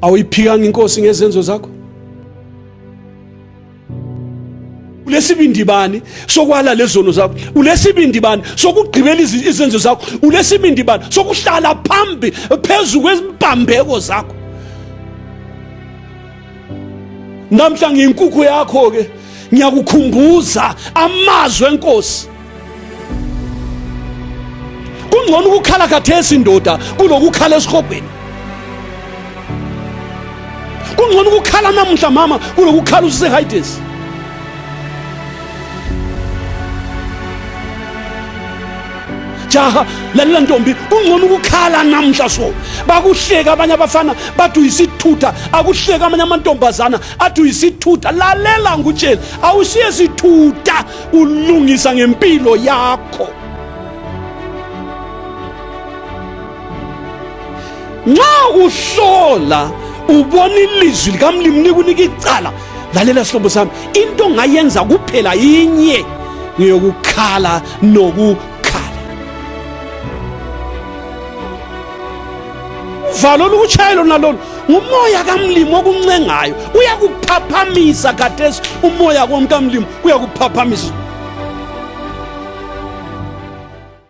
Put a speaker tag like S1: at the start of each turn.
S1: Awuyiphikanga inkosi ngezenzo zakho? Ulesibindi bani sokwala lezono zakho? Ulesibindi bani sokugqibela izenzo zakho? Ulesibindi bani sokuhlala phezulu kwempambeko zakho? Namhla ngiyinkukhu yakho ke ngiyakukhumbuza amazwi enkosi. Kungcono ukukhala khathesi indoda kulokukhala esihobheni. Kungcono ukukhala namhla mama kulokukhala useHides. Jaha lalela ntombi, kungcono ukukhala namhla so bakuhleka abanye abafana bathi uyisithutha, akuhleka amanye amantombazana athi uyisithutha. Lalela ngutshela, awusiye sithutha, ulungisa ngempilo yakho. Nxa uhlola ubona ilizwi likaMlimi likunika icala, lalela sihlobo sami, into ngayenza kuphela inye, ngiyokukhala valo lokuchayela nalolo ngumoya kaMlimi okuncengayo, uyakuphaphamisa khathesi. Umoya kaMlimi uyakuphaphamisa.